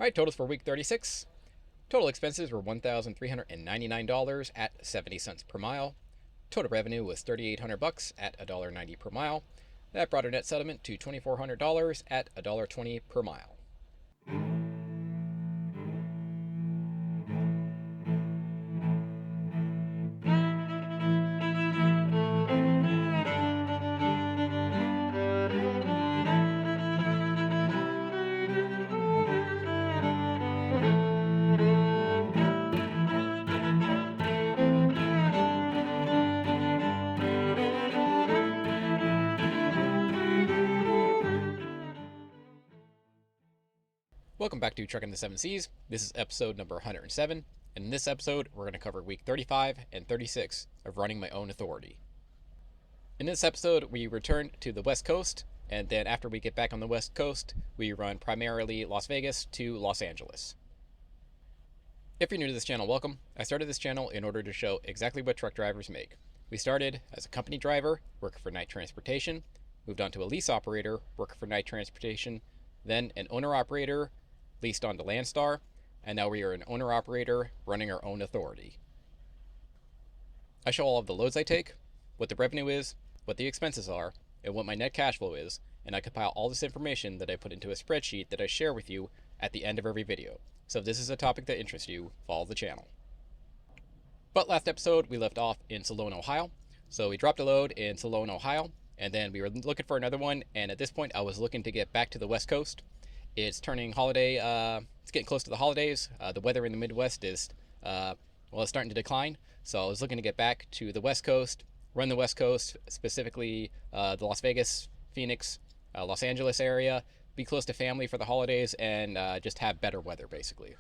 All right, totals for week 36. Total expenses were $1,399 at 70 cents per mile. Total revenue was $3,800 at $1.90 per mile. That brought our net settlement to $2,400 at $1.20 per mile. Welcome back to Trucking the Seven Seas. This is episode number 107, and in this episode, we're going to cover week 35 and 36 of running my own authority. In this episode, we return to the West Coast, and then after we get back on the West Coast, we run primarily Las Vegas to Los Angeles. If you're new to this channel, welcome. I started this channel in order to show exactly what truck drivers make. We started as a company driver, working for night transportation, moved on to a lease operator, working for night transportation, then an owner-operator, leased onto Landstar, and now we are an owner-operator running our own authority. I show all of the loads I take, what the revenue is, what the expenses are, and what my net cash flow is, and I compile all this information that I put into a spreadsheet that I share with you at the end of every video. So if this is a topic that interests you, follow the channel. But last episode, we left off in Salone, Ohio. So we dropped a load in Salone, Ohio, and then we were looking for another one, and at this point, I was looking to get back to the West Coast. It's turning holiday, it's getting close to the holidays. The weather in the Midwest is, it's starting to decline. So I was looking to get back to the West Coast, run the West Coast, specifically the Las Vegas, Phoenix, Los Angeles area, be close to family for the holidays, and just have better weather, basically.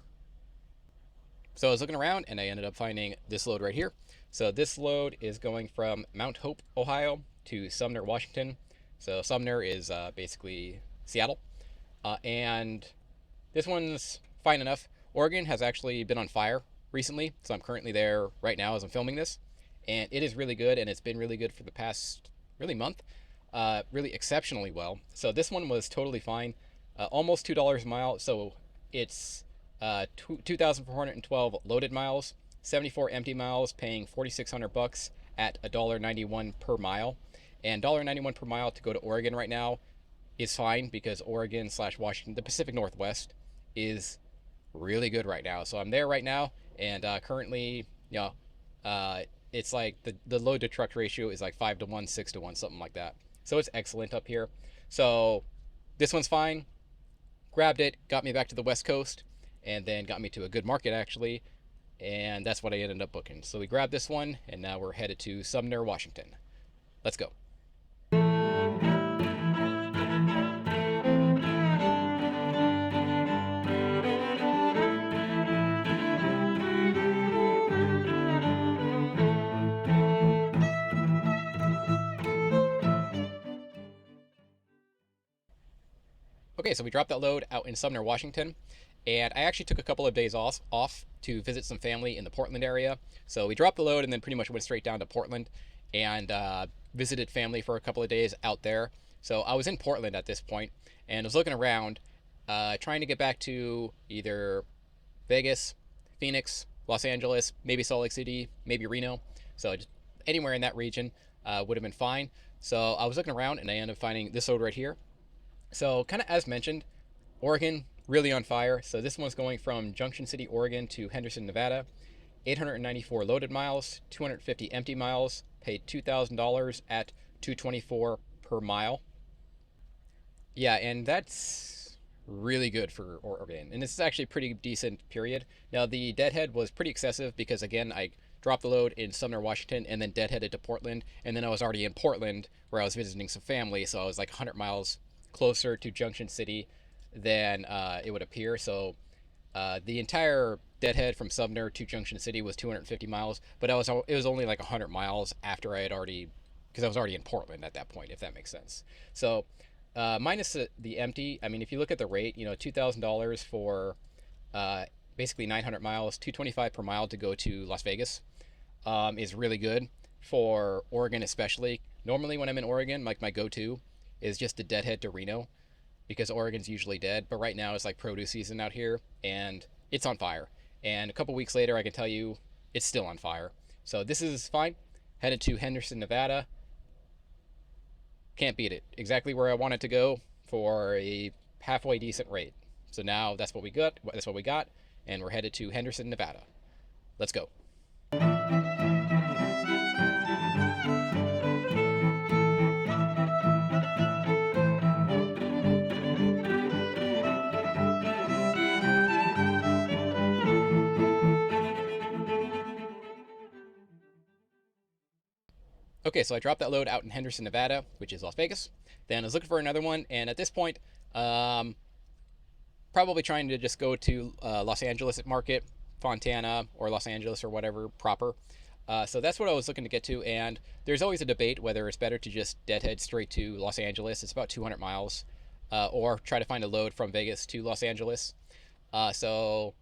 So I was looking around, and I ended up finding this load right here. So this load is going from Mount Hope, Ohio, to Sumner, Washington. So Sumner is basically Seattle. And this one's fine enough. Oregon has actually been on fire recently, so I'm currently there right now as I'm filming this, and it is really good, and it's been really good for the past really month, really exceptionally well. So this one was totally fine, almost $2 a mile. So it's 2,412 loaded miles, 74 empty miles, paying $4,600 at $1.91 per mile, and $1.91 per mile to go to Oregon right now is fine because Oregon/Washington, the Pacific Northwest, is really good right now. So I'm there right now, and currently, it's like the load to truck ratio is like 5-to-1, 6-to-1, something like that. So it's excellent up here. So this one's fine. Grabbed it, got me back to the West Coast, and then got me to a good market actually, and that's what I ended up booking. So we grabbed this one, and now we're headed to Sumner, Washington. Let's go. Okay, so we dropped that load out in Sumner, Washington, and I actually took a couple of days off to visit some family in the Portland area. So we dropped the load and then pretty much went straight down to Portland and visited family for a couple of days out there. So I was in Portland at this point and was looking around, trying to get back to either Vegas, Phoenix, Los Angeles, maybe Salt Lake City, maybe Reno. So just anywhere in that region would have been fine. So I was looking around and I ended up finding this load right here. So kind of as mentioned, Oregon really on fire. So this one's going from Junction City, Oregon to Henderson, Nevada. 894 loaded miles, 250 empty miles, paid $2,000 at $224 per mile. Yeah, and that's really good for Oregon. And this is actually a pretty decent period. Now the deadhead was pretty excessive because again, I dropped the load in Sumner, Washington, and then deadheaded to Portland. And then I was already in Portland where I was visiting some family. So I was like 100 miles closer to Junction City than it would appear. So the entire deadhead from Sumner to Junction City was 250 miles, but it was only like 100 miles after I had already, because I was already in Portland at that point, if that makes sense. So minus the empty, I mean, if you look at the rate, $2,000 for basically 900 miles, $225 per mile to go to Las Vegas is really good for Oregon especially. Normally when I'm in Oregon, like my go-to is just the deadhead to Reno. because Oregon's usually dead. But right now it's like produce season out here, and it's on fire. And a couple weeks later, I can tell you it's still on fire. So this is fine. Headed to Henderson, Nevada. Can't beat it. Exactly where I want it to go for a halfway decent rate. So now that's what we got. That's what we got, and we're headed to Henderson, Nevada. Let's go. Okay, so I dropped that load out in Henderson, Nevada, which is Las Vegas. Then I was looking for another one, and at this point, probably trying to just go to Los Angeles market, Fontana, or Los Angeles, or whatever proper. So that's what I was looking to get to, and there's always a debate whether it's better to just deadhead straight to Los Angeles. It's about 200 miles, or try to find a load from Vegas to Los Angeles. So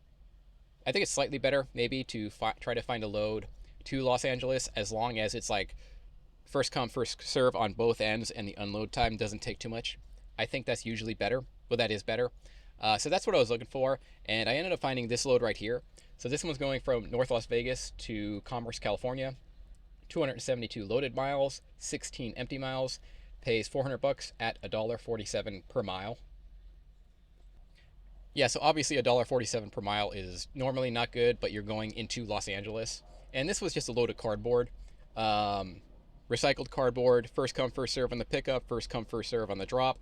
I think it's slightly better maybe to try to find a load to Los Angeles, as long as it's like first come first serve on both ends and the unload time doesn't take too much. I think that's usually better. Well, that is better. So that's what I was looking for, and I ended up finding this load right here. So this one's going from North Las Vegas to Commerce, California. 272 loaded miles, 16 empty miles. Pays $400 at $1.47 per mile. Yeah, so obviously $1.47 per mile is normally not good, but you're going into Los Angeles. And this was just a load of cardboard. Recycled cardboard, first come, first serve on the pickup, first come, first serve on the drop.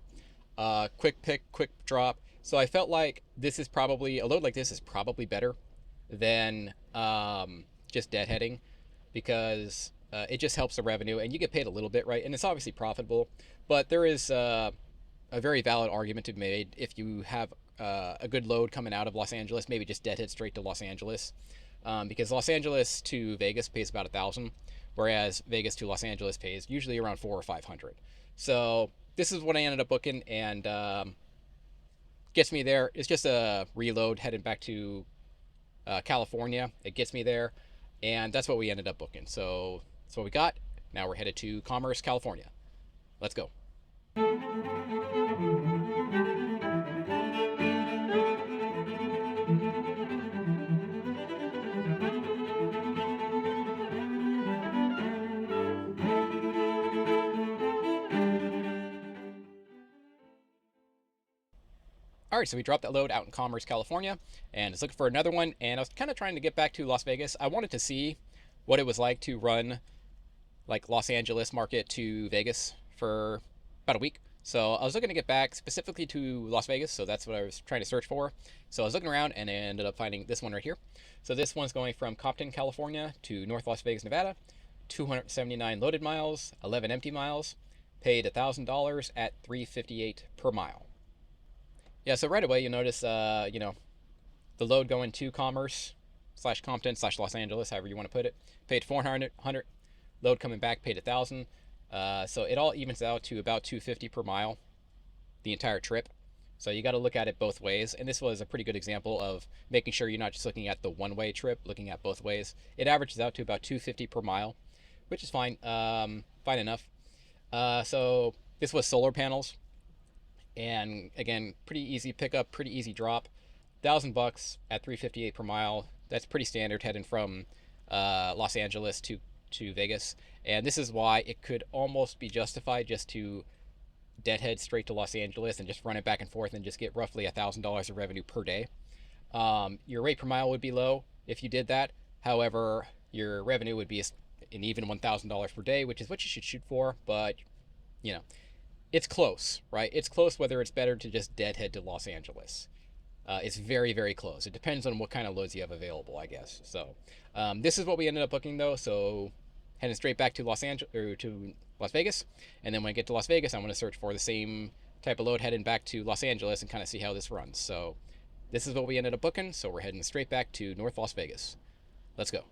Quick pick, quick drop. So I felt like this is probably, a load like this is probably better than just deadheading, because it just helps the revenue, and you get paid a little bit, right? And it's obviously profitable, but there is a very valid argument to be made. If you have a good load coming out of Los Angeles, maybe just deadhead straight to Los Angeles, because Los Angeles to Vegas pays about 1,000, whereas Vegas to Los Angeles pays usually around 400 or 500. So this is what I ended up booking, and gets me there. It's just a reload heading back to California. It gets me there, and that's what we ended up booking. So that's what we got. Now we're headed to Commerce, California. Let's go. All right, so we dropped that load out in Commerce, California, and I was looking for another one, and I was kind of trying to get back to Las Vegas. I wanted to see what it was like to run like Los Angeles market to Vegas for about a week. So I was looking to get back specifically to Las Vegas, so that's what I was trying to search for. So I was looking around, and I ended up finding this one right here. So this one's going from Compton, California to North Las Vegas, Nevada. 279 loaded miles, 11 empty miles. Paid $1,000 at $358 per mile. Yeah, so right away you notice, the load going to Commerce slash Compton slash Los Angeles, however you want to put it, paid 400. Load coming back paid 1,000. So it all evens out to about 250 per mile, the entire trip. So you got to look at it both ways, and this was a pretty good example of making sure you're not just looking at the one-way trip, looking at both ways. It averages out to about 250 per mile, which is fine, fine enough. So this was solar panels. And again, pretty easy pickup, pretty easy drop. $1,000 at $358 per mile. That's pretty standard heading from Los Angeles to Vegas. And this is why it could almost be justified just to deadhead straight to Los Angeles and just run it back and forth and just get roughly $1,000 of revenue per day. Your rate per mile would be low if you did that. However, your revenue would be an even $1,000 per day, which is what you should shoot for. But it's close, right? It's close whether it's better to just deadhead to Los Angeles. It's very, very close. It depends on what kind of loads you have available, I guess. So this is what we ended up booking, though. So heading straight back to Los Angeles or to Las Vegas, and then when I get to Las Vegas, I'm going to search for the same type of load heading back to Los Angeles and kind of see how this runs. So this is what we ended up booking. So we're heading straight back to North Las Vegas. Let's go.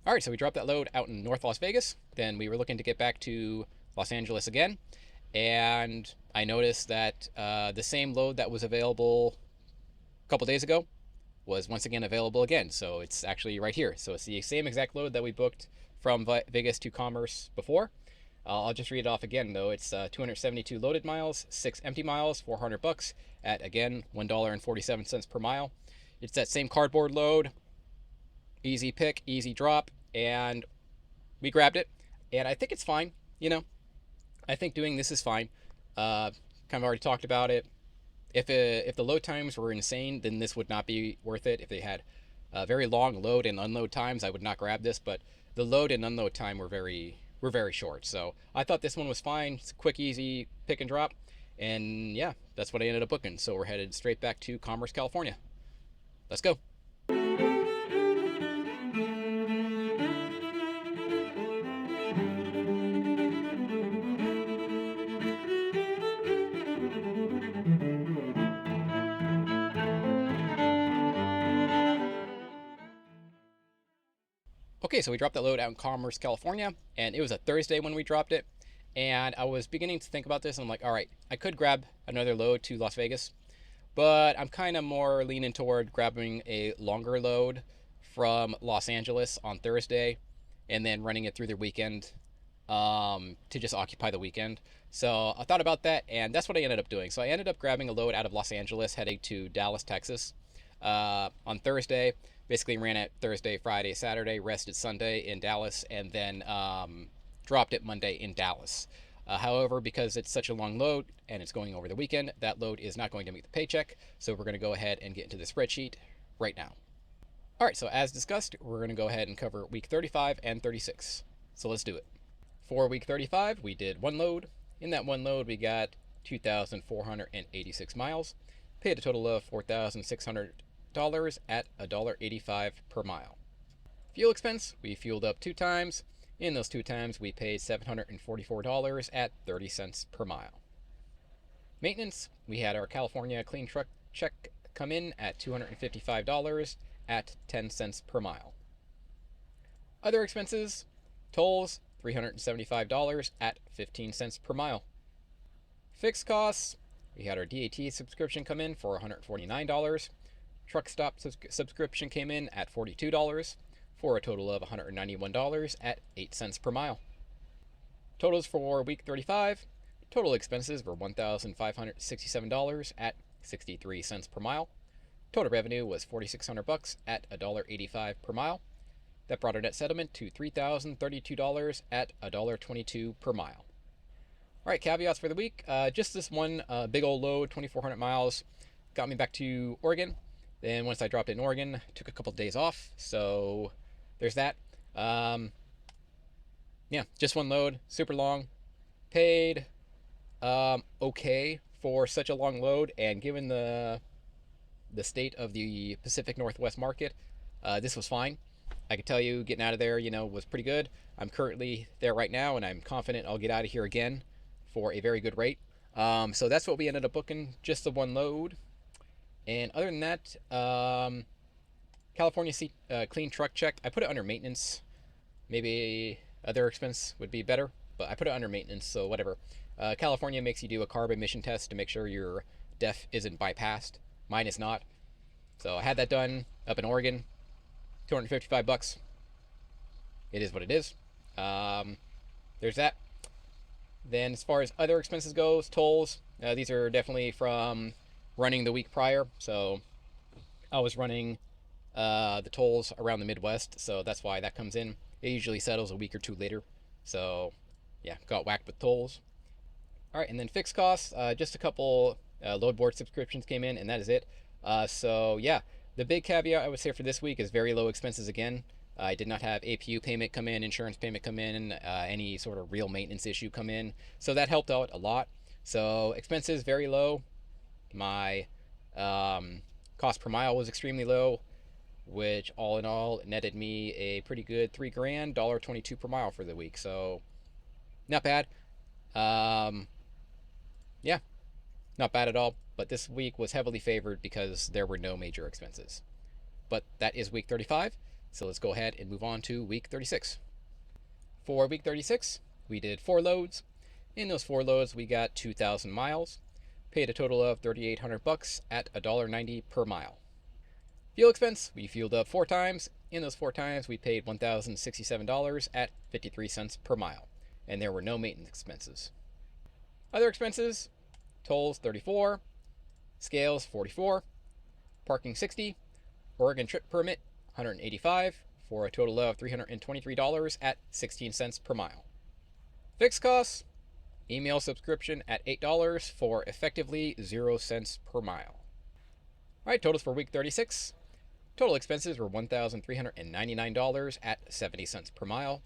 All right, so we dropped that load out in North Las Vegas. Then we were looking to get back to Los Angeles again. and I noticed that the same load that was available a couple days ago was once again available again. So it's actually right here. So it's the same exact load that we booked from Vegas to Commerce before. I'll just read it off again though. It's 272 loaded miles, 6 empty miles, $400 at again $1.47 per mile. It's that same cardboard load, easy pick, easy drop, and we grabbed it. And I think it's fine. I think doing this is fine. Kind of already talked about it. If the load times were insane, then this would not be worth it. If they had very long load and unload times, I would not grab this. But the load and unload time were very short. So I thought this one was fine. It's a quick, easy pick and drop. And yeah, that's what I ended up booking. So we're headed straight back to Commerce, California. Let's go. Okay, so we dropped that load out in Commerce, California, and it was a Thursday when we dropped it. And I was beginning to think about this, and I'm like, all right, I could grab another load to Las Vegas, but I'm kind of more leaning toward grabbing a longer load from Los Angeles on Thursday and then running it through the weekend to just occupy the weekend. So I thought about that, and that's what I ended up doing. So I ended up grabbing a load out of Los Angeles heading to Dallas, Texas on Thursday. Basically ran it Thursday, Friday, Saturday, rested Sunday in Dallas, and then dropped it Monday in Dallas. However, because it's such a long load and it's going over the weekend, that load is not going to meet the paycheck. So we're going to go ahead and get into the spreadsheet right now. All right, so as discussed, we're going to go ahead and cover week 35 and 36. So let's do it. For week 35, we did one load. In that one load, we got 2,486 miles, paid a total of $4,600 at $1.85 per mile. Fuel expense, we fueled up 2 times. In those 2 times, we paid $744 at 30 cents per mile. Maintenance, we had our California clean truck check come in at $255 at 10 cents per mile. Other expenses, tolls, $375 at 15 cents per mile. Fixed costs, we had our DAT subscription come in for $149. Truck stop subscription came in at $42 for a total of $191 at 8 cents per mile. Totals for week 35, total expenses were $1,567 at 63 cents per mile. Total revenue was $4,600 at $1.85 per mile. That brought our net settlement to $3,032 at $1.22 per mile. All right, caveats for the week. Just this one big old load, 2,400 miles, got me back to Oregon. Then once I dropped it in Oregon, took a couple of days off. So there's that. Yeah, just one load, super long. Paid okay for such a long load, and given the state of the Pacific Northwest market, this was fine. I can tell you getting out of there, was pretty good. I'm currently there right now, and I'm confident I'll get out of here again for a very good rate. So that's what we ended up booking, just the one load. And other than that, California clean truck check, I put it under maintenance. Maybe other expense would be better, but I put it under maintenance, so whatever. California makes you do a carb emission test to make sure your DEF isn't bypassed. Mine is not. So I had that done up in Oregon. $255. It is what it is. There's that. Then as far as other expenses goes, tolls, these are definitely from running the week prior. So I was running the tolls around the Midwest, so that's why that comes in. It usually settles a week or two later. So yeah, got whacked with tolls. All right, and then fixed costs, just a couple load board subscriptions came in, and that is it. So yeah, the big caveat I would say for this week is very low expenses again. I did not have APU payment come in, insurance payment come in, any sort of real maintenance issue come in. So that helped out a lot. So expenses very low. My cost per mile was extremely low, which all in all netted me a pretty good $3,000, $1.22 per mile for the week. So not bad. Yeah, not bad at all. But this week was heavily favored because there were no major expenses. But that is week 35. So let's go ahead and move on to week 36. For week 36, we did 4 loads. In those 4 loads, we got 2,000 miles. Paid a total of $3,800 at $1.90 per mile. Fuel expense, we fueled up 4 times. In those 4 times, we paid $1,067 at 53 cents per mile. And there were no maintenance expenses. Other expenses, tolls 34, scales 44, parking 60, Oregon trip permit 185 for a total of $323 at 16 cents per mile. Fixed costs, email subscription at $8 for effectively 0 cents per mile. Alright, totals for week 36. Total expenses were $1,399 at 70 cents per mile.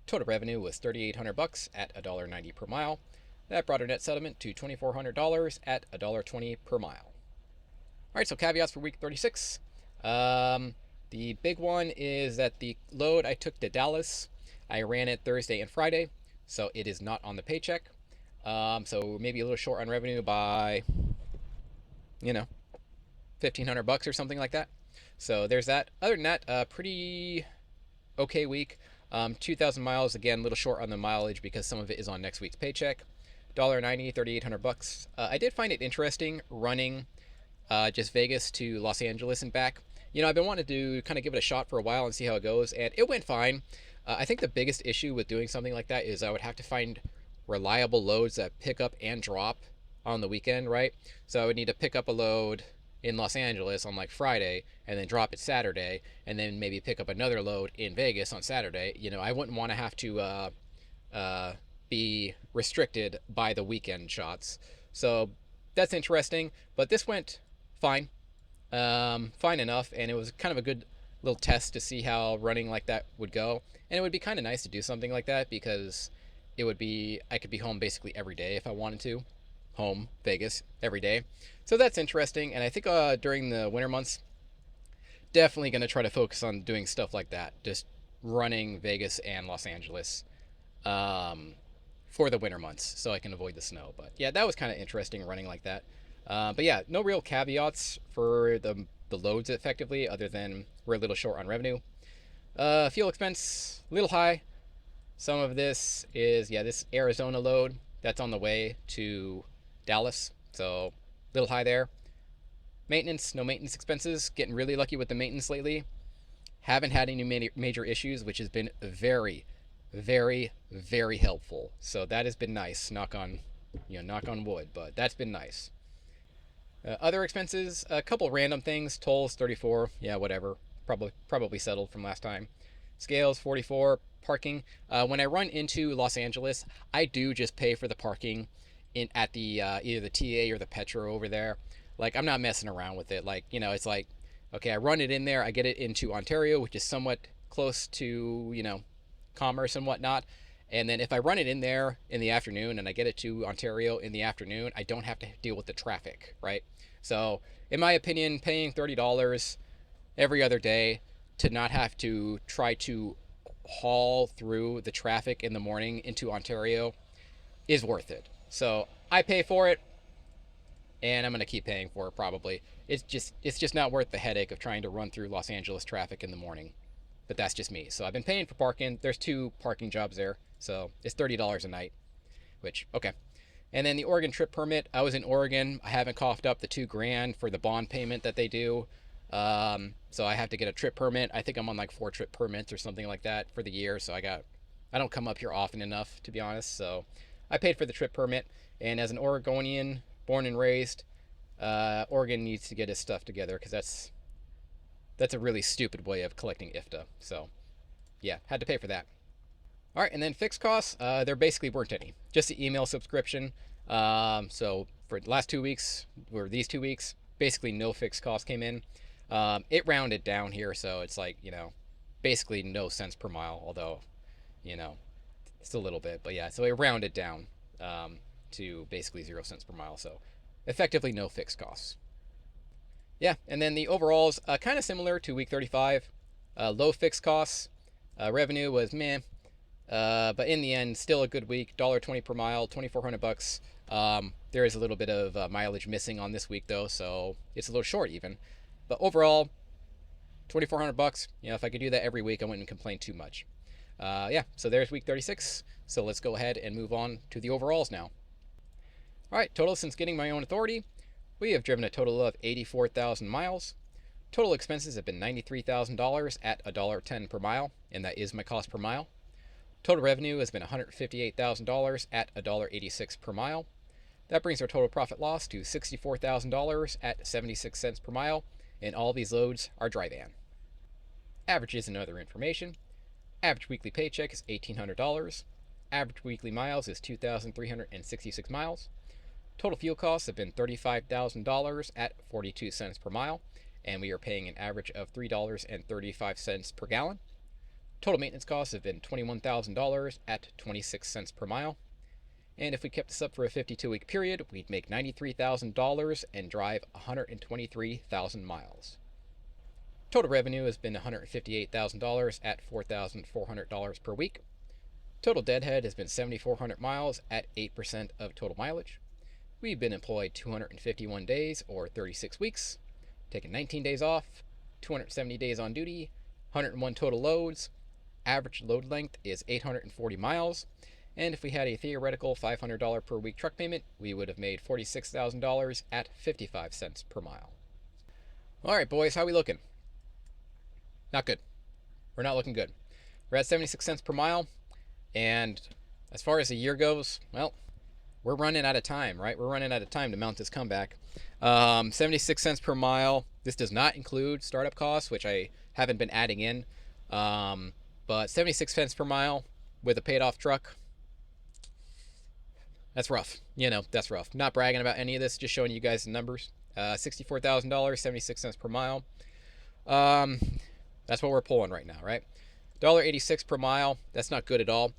Total revenue was $3,800 at $1.90 per mile. That brought our net settlement to $2,400 at $1.20 per mile. Alright, so caveats for week 36. The big one is that the load I took to Dallas, I ran it Thursday and Friday, so it is not on the paycheck. So maybe a little short on revenue by, $1,500 or something like that. So there's that. Other than that, pretty okay week. 2,000 miles, again, a little short on the mileage because some of it is on next week's paycheck. $1.90, $3,800. I did find it interesting running just Vegas to Los Angeles and back. I've been wanting to kind of give it a shot for a while and see how it goes, and it went fine. I think the biggest issue with doing something like that is I would have to find reliable loads that pick up and drop on the weekend, right? So I would need to pick up a load in Los Angeles on like Friday and then drop it Saturday, and then maybe pick up another load in Vegas on Saturday. I wouldn't want to have to be restricted by the weekend shots. So that's interesting, but this went fine. Fine enough, and it was kind of a good little test to see how running like that would go. And it would be kind of nice to do something like that because I could be home basically every day if I wanted to. Home, Vegas, every day. So that's interesting, and I think during the winter months, definitely going to try to focus on doing stuff like that. Just running Vegas and Los Angeles for the winter months so I can avoid the snow. But yeah, that was kind of interesting running like that. But yeah, no real caveats for the loads effectively other than we're a little short on revenue. Fuel expense, a little high. Some of this is, this Arizona load that's on the way to Dallas. So a little high there. Maintenance, no maintenance expenses. Getting really lucky with the maintenance lately. Haven't had any major issues, which has been very, very, very helpful. So that has been nice. Knock on wood, but that's been nice. Other expenses, a couple random things. Tolls 34, whatever. Probably settled from last time. Scales 44. Parking. When I run into Los Angeles, I do just pay for the parking at the either the TA or the Petro over there. Like, I'm not messing around with it. Like, it's like, okay, I run it in there, I get it into Ontario, which is somewhat close to, Commerce and whatnot. And then if I run it in there in the afternoon and I get it to Ontario in the afternoon, I don't have to deal with the traffic, right? So, in my opinion, paying $30 every other day to not have to try to haul through the traffic in the morning into Ontario is worth it. So, I pay for it, and I'm going to keep paying for it probably. It's just not worth the headache of trying to run through Los Angeles traffic in the morning. But that's just me. So I've been paying for parking. There's 2 parking jobs there. So it's $30 a night, which, okay. And then the Oregon trip permit. I was in Oregon. I haven't coughed up the $2,000 for the bond payment that they do. So I have to get a trip permit. I think I'm on like 4 trip permits or something like that for the year. So I don't come up here often enough, to be honest. So I paid for the trip permit. And as an Oregonian, born and raised, Oregon needs to get his stuff together because that's a really stupid way of collecting IFTA. So yeah, had to pay for that. All right, and then fixed costs, there basically weren't any. Just the email subscription. So for the last 2 weeks, or these 2 weeks, basically no fixed costs came in. It rounded down here, so it's like, basically no cents per mile, although, it's a little bit. But yeah, so it rounded down to basically 0 cents per mile. So effectively no fixed costs. Yeah, and then the overalls, kind of similar to week 35. Low fixed costs. Revenue was meh. But in the end, still a good week. $1.20 per mile, $2,400. There is a little bit of mileage missing on this week, though, so it's a little short even. But overall, $2,400. If I could do that every week, I wouldn't complain too much. Yeah, so there's week 36. So let's go ahead and move on to the overalls now. All right, total since getting my own authority, we have driven a total of 84,000 miles. Total expenses have been $93,000 at $1.10 per mile, and that is my cost per mile. Total revenue has been $158,000 at $1.86 per mile. That brings our total profit loss to $64,000 at 76 cents per mile, and all these loads are dry van. Averages and other information. Average weekly paycheck is $1,800. Average weekly miles is 2,366 miles. Total fuel costs have been $35,000 at 42 cents per mile, and we are paying an average of $3.35 per gallon. Total maintenance costs have been $21,000 at 26 cents per mile. And if we kept this up for a 52-week period, we'd make $93,000 and drive 123,000 miles. Total revenue has been $158,000 at $4,400 per week. Total deadhead has been 7,400 miles at 8% of total mileage. We've been employed 251 days or 36 weeks, taken 19 days off, 270 days on duty, 101 total loads. Average load length is 840 miles. And if we had a theoretical $500 per week truck payment, we would have made $46,000 at 55 cents per mile. All right, boys, how are we looking? Not good. We're not looking good. We're at 76 cents per mile. And as far as the year goes, well, we're running out of time, right? We're running out of time to mount this comeback. 76 cents per mile. This does not include startup costs, which I haven't been adding in. But 76 cents per mile with a paid off truck, that's rough. That's rough. Not bragging about any of this, just showing you guys the numbers. $64,000, 76 cents per mile. That's what we're pulling right now, right? $1.86 per mile. That's not good at all.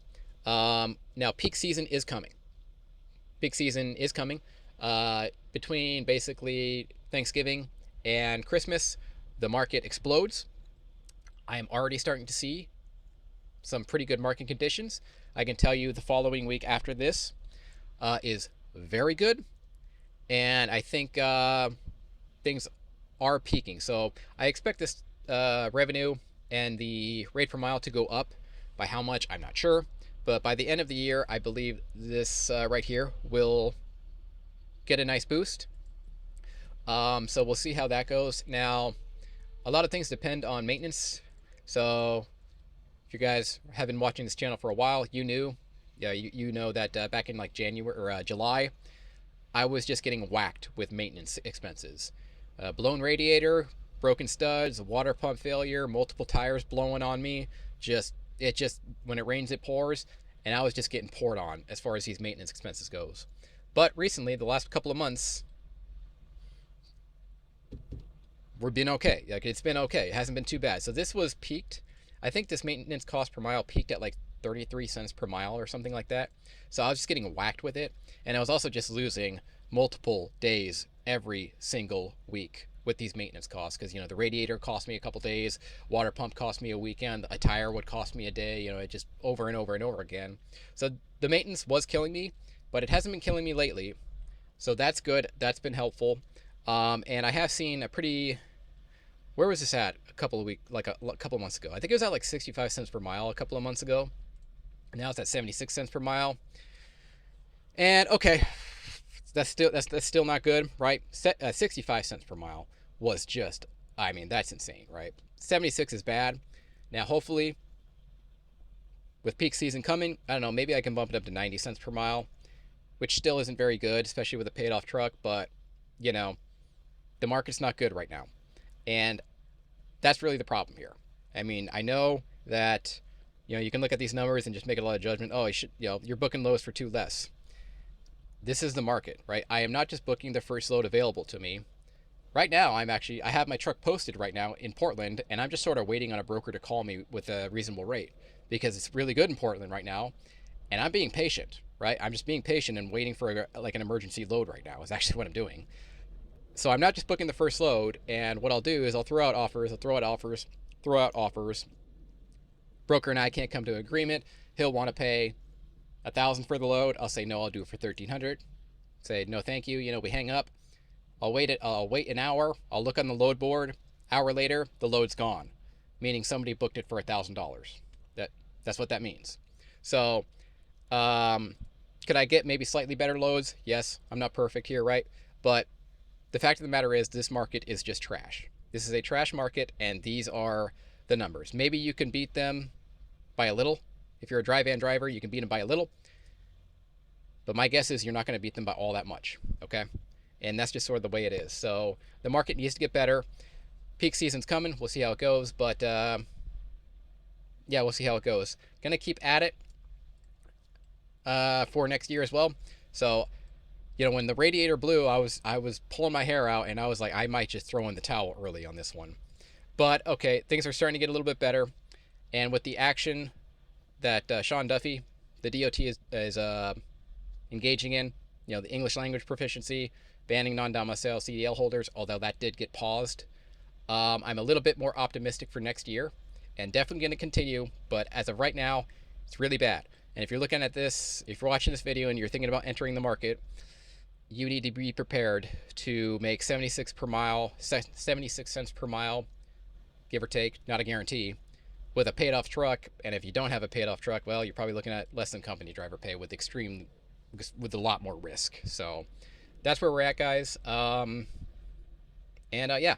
Now, peak season is coming. Peak season is coming. Between basically Thanksgiving and Christmas, the market explodes. I am already starting to see some pretty good market conditions. I can tell you the following week after this is very good. And I think things are peaking. So I expect this revenue and the rate per mile to go up. By how much, I'm not sure. But by the end of the year, I believe this right here will get a nice boost. So we'll see how that goes. Now, a lot of things depend on maintenance. So if you guys have been watching this channel for a while, you know that back in like January or July, I was just getting whacked with maintenance expenses. Blown radiator, broken studs, water pump failure, multiple tires blowing on me. When it rains, it pours, and I was just getting poured on as far as these maintenance expenses goes. But recently, the last couple of months, we've been okay. Like, it's been okay. It hasn't been too bad. So this was peaked. I think this maintenance cost per mile peaked at like 33 cents per mile or something like that. So I was just getting whacked with it. And I was also just losing multiple days every single week with these maintenance costs, because the radiator cost me a couple days, water pump cost me a weekend, a tire would cost me a day, it just over and over and over again. So the maintenance was killing me, but it hasn't been killing me lately. So that's good. That's been helpful. And I have seen a pretty, where was this at a couple of months ago? I think it was at like 65 cents per mile a couple of months ago. Now it's at 76 cents per mile. And okay, that's still not good, right? 65 cents per mile was just, that's insane, right? 76 is bad. Now, hopefully, with peak season coming, I don't know, maybe I can bump it up to 90 cents per mile, which still isn't very good, especially with a paid off truck, but, the market's not good right now. And that's really the problem here. I know that, you can look at these numbers and just make a lot of judgment. Oh, you're booking lows for too less. This is the market, right? I am not just booking the first load available to me. Right now, I have my truck posted right now in Portland, and I'm just sort of waiting on a broker to call me with a reasonable rate, because it's really good in Portland right now, and I'm being patient, right? I'm just being patient and waiting for an emergency load right now is actually what I'm doing. So I'm not just booking the first load, and what I'll do is I'll throw out offers. Broker and I can't come to an agreement. He'll want to pay $1,000 for the load. I'll say no, I'll do it for $1,300. Say no, thank you. We hang up. I'll wait an hour. I'll look on the load board. Hour later, the load's gone, meaning somebody booked it for $1,000. That's what that means. So, could I get maybe slightly better loads? Yes, I'm not perfect here, right? But the fact of the matter is, this market is just trash. This is a trash market, and these are the numbers. Maybe you can beat them by a little. If you're a dry van driver, you can beat them by a little. But my guess is you're not going to beat them by all that much, okay? And that's just sort of the way it is. So the market needs to get better. Peak season's coming. We'll see how it goes. But yeah, we'll see how it goes. Gonna keep at it for next year as well. So, you know, when the radiator blew, I was pulling my hair out, and I was like, I might just throw in the towel early on this one. But okay, things are starting to get a little bit better, and with the action that Sean Duffy, the DOT, is engaging in, you know, the English language proficiency, banning non-domicile CDL holders, although that did get paused. I'm a little bit more optimistic for next year, and definitely going to continue, but as of right now, it's really bad. And if you're looking at this, if you're watching this video and you're thinking about entering the market, you need to be prepared to make 76 per mile, 76 cents per mile, give or take, not a guarantee, with a paid off truck. And if you don't have a paid off truck, well, you're probably looking at less than company driver pay with a lot more risk. So that's where we're at, guys. Yeah.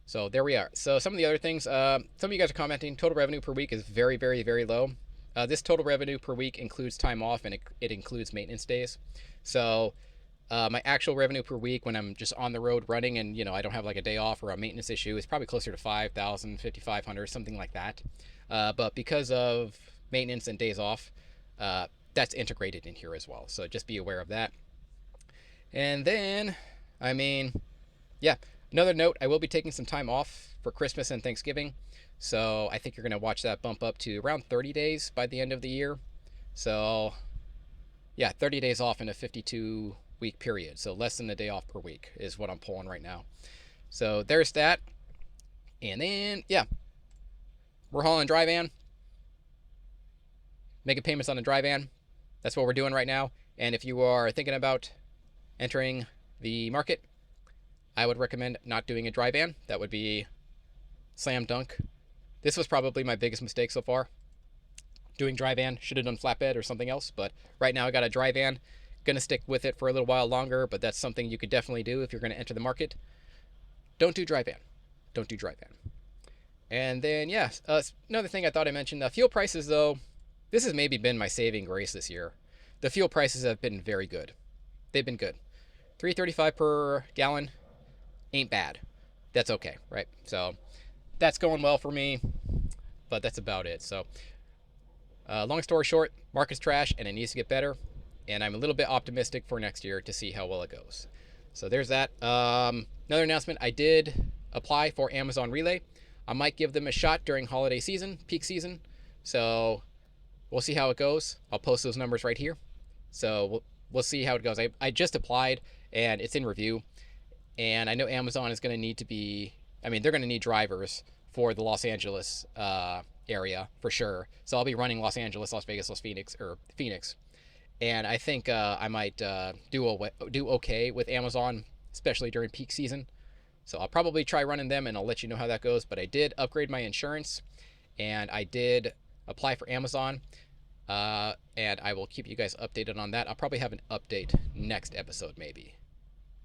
So there we are. So some of the other things, some of you guys are commenting, total revenue per week is very, very, very low. This total revenue per week includes time off, and it includes maintenance days. So my actual revenue per week when I'm just on the road running and, you know, I don't have like a day off or a maintenance issue is probably closer to 5,000, 5,500, something like that. But because of maintenance and days off, that's integrated in here as well. So just be aware of that. And then, I mean, yeah, another note, I will be taking some time off for Christmas and Thanksgiving. So I think you're going to watch that bump up to around 30 days by the end of the year. So yeah, 30 days off in a 52-week period. So less than a day off per week is what I'm pulling right now. So there's that. And then, yeah, we're hauling dry van, making payments on a dry van. That's what we're doing right now. And if you are thinking about entering the market, I would recommend not doing a dry van. That would be slam dunk. This was probably my biggest mistake so far. Doing dry van, should have done flatbed or something else, but right now I got a dry van. Gonna stick with it for a little while longer, but that's something you could definitely do if you're gonna enter the market. Don't do dry van. Don't do dry van. And then, yeah, another thing I thought I mentioned, fuel prices though, this has maybe been my saving grace this year. The fuel prices have been very good. They've been good. $3.35 per gallon ain't bad. That's okay, right? So that's going well for me, but that's about it. So long story short, market's trash and it needs to get better, and I'm a little bit optimistic for next year to see how well it goes. So there's that. Another announcement, I did apply for Amazon Relay. I might give them a shot during holiday season, peak season. So we'll see how it goes. I'll post those numbers right here. So we'll see how it goes. I just applied and it's in review, and I know Amazon is going to need to be, I mean, they're going to need drivers for the Los Angeles area for sure. So I'll be running Los Angeles, Las Vegas, Phoenix. And I think I might do okay with Amazon, especially during peak season. So I'll probably try running them, and I'll let you know how that goes. But I did upgrade my insurance, and I did apply for Amazon, and I will keep you guys updated on that. I'll probably have an update next episode, maybe,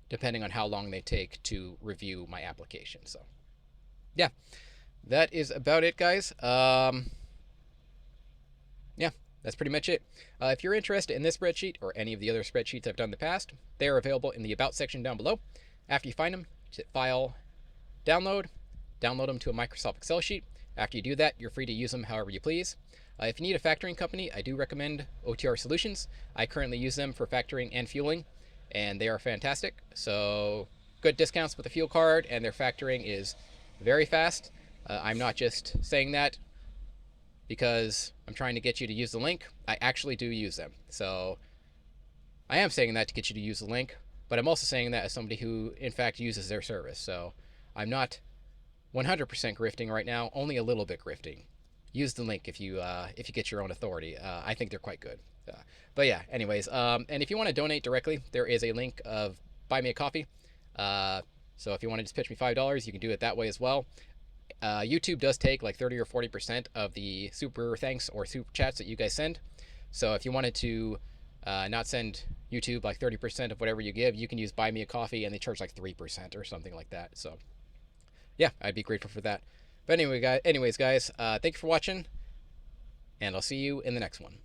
depending on how long they take to review my application. So yeah, that is about it, guys. Yeah, that's pretty much it. If you're interested in this spreadsheet or any of the other spreadsheets I've done in the past, they are available in the About section down below. After you find them, hit File, Download them to a Microsoft Excel sheet. After you do that, you're free to use them however you please. If you need a factoring company, I do recommend OTR Solutions. I currently use them for factoring and fueling, and they are fantastic. So good discounts with the fuel card, and their factoring is very fast. I'm not just saying that because I'm trying to get you to use the link. I actually do use them. So I am saying that to get you to use the link, but I'm also saying that as somebody who in fact uses their service. So I'm not 100% grifting right now, only a little bit grifting. Use the link if you get your own authority. I think they're quite good. But yeah, anyways, and if you want to donate directly, there is a link of Buy Me a Coffee. So if you want to just pitch me $5, you can do it that way as well. YouTube does take like 30 or 40% of the super thanks or super chats that you guys send. So if you wanted to not send YouTube like 30% of whatever you give, you can use Buy Me a Coffee, and they charge like 3% or something like that. So yeah, I'd be grateful for that. But anyways, guys, thank you for watching, and I'll see you in the next one.